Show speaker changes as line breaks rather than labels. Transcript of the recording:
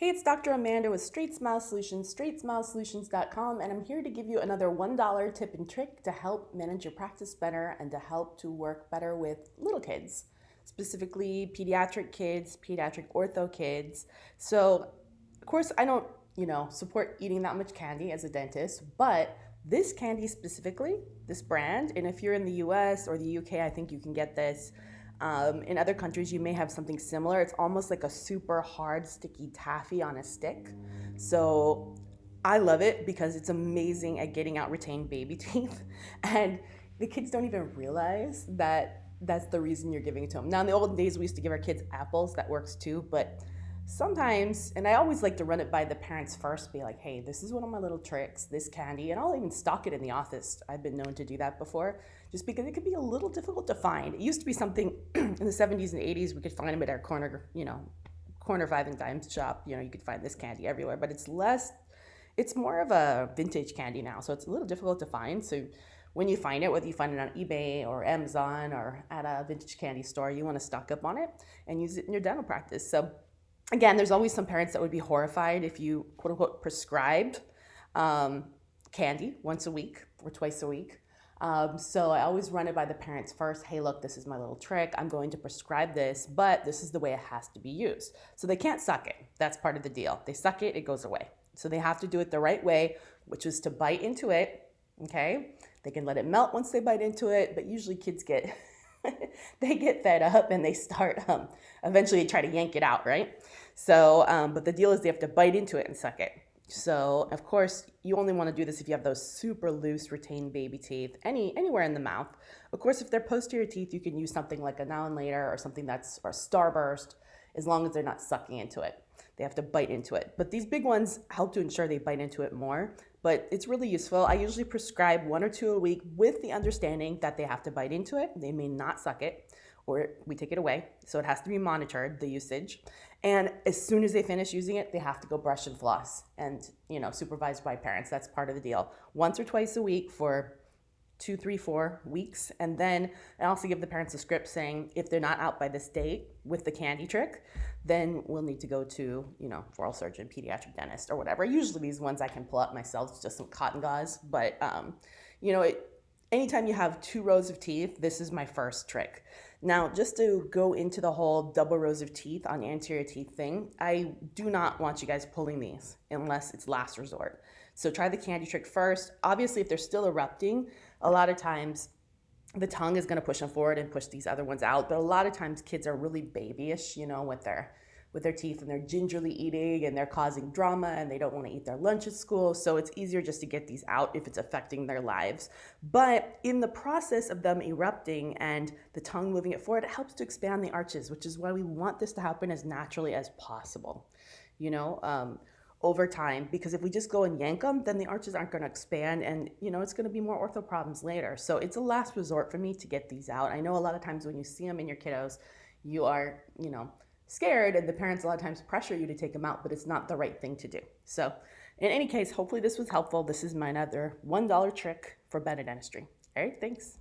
Hey, it's Dr. Amanda with StraightSmile Solutions, StraightSmileSolutions.com, and I'm here to give you another $1 tip and trick to help manage your practice better and to help to work better with little kids, specifically pediatric kids, pediatric ortho kids. So, of course, I don't, support eating that much candy as a dentist, but this candy specifically, this brand, and if you're in the US or the UK, I think you can get this. In other countries, you may have something similar. It's almost like a super hard, sticky taffy on a stick. So I love it because it's amazing at getting out retained baby teeth. And the kids don't even realize that that's the reason you're giving it to them. Now, in the old days, we used to give our kids apples. That works too. But sometimes, and I always like to run it by the parents first, be like, hey, this is one of my little tricks, this candy, and I'll even stock it in the office. I've been known to do that before, just because it could be a little difficult to find. It used to be something in the 70s and 80s, we could find them at our corner five and dime shop. You could find this candy everywhere, but it's more of a vintage candy now, so it's a little difficult to find. So when you find it, whether you find it on eBay or Amazon or at a vintage candy store, you want to stock up on it and use it in your dental practice. So again, there's always some parents that would be horrified if you quote unquote prescribed candy once a week or twice a week. So I always run it by the parents first. Hey, look, this is my little trick. I'm going to prescribe this, but this is the way it has to be used. So they can't suck it. That's part of the deal. They suck it, it goes away. So they have to do it the right way, which is to bite into it. Okay. They can let it melt once they bite into it, but usually kids get they get fed up and they start eventually try to yank it out, right? So but the deal is they have to bite into it and suck it. So of course you only want to do this if you have those super loose retained baby teeth anywhere in the mouth. Of course, if they're posterior teeth, you can use something like a now and later or something that's or starburst, as long as they're not sucking into it. They have to bite into it. But these big ones help to ensure they bite into it more. But it's really useful. I usually prescribe 1 or 2 a week with the understanding that they have to bite into it. They may not suck it or we take it away. So it has to be monitored, the usage. And as soon as they finish using it, they have to go brush and floss and, supervised by parents. That's part of the deal. Once or twice a week for 2, 3, 4 weeks. And then I also give the parents a script saying if they're not out by this date with the candy trick, then we'll need to go to, oral surgeon, pediatric dentist or whatever. Usually these ones I can pull up myself, it's just some cotton gauze. But, anytime you have 2 rows of teeth, this is my first trick. Now, just to go into the whole double rows of teeth on anterior teeth thing, I do not want you guys pulling these unless it's last resort. So try the candy trick first. Obviously, if they're still erupting, a lot of times the tongue is going to push them forward and push these other ones out. But a lot of times kids are really babyish, with their teeth, and they're gingerly eating and they're causing drama and they don't want to eat their lunch at school. So it's easier just to get these out if it's affecting their lives. But in the process of them erupting and the tongue moving it forward, it helps to expand the arches, which is why we want this to happen as naturally as possible, over time, because if we just go and yank them, then the arches aren't going to expand and, it's going to be more ortho problems later. So it's a last resort for me to get these out. I know a lot of times when you see them in your kiddos, you are, scared, and the parents a lot of times pressure you to take them out, but it's not the right thing to do. So in any case, hopefully this was helpful. This is my other $1 trick for better dentistry. All right, thanks.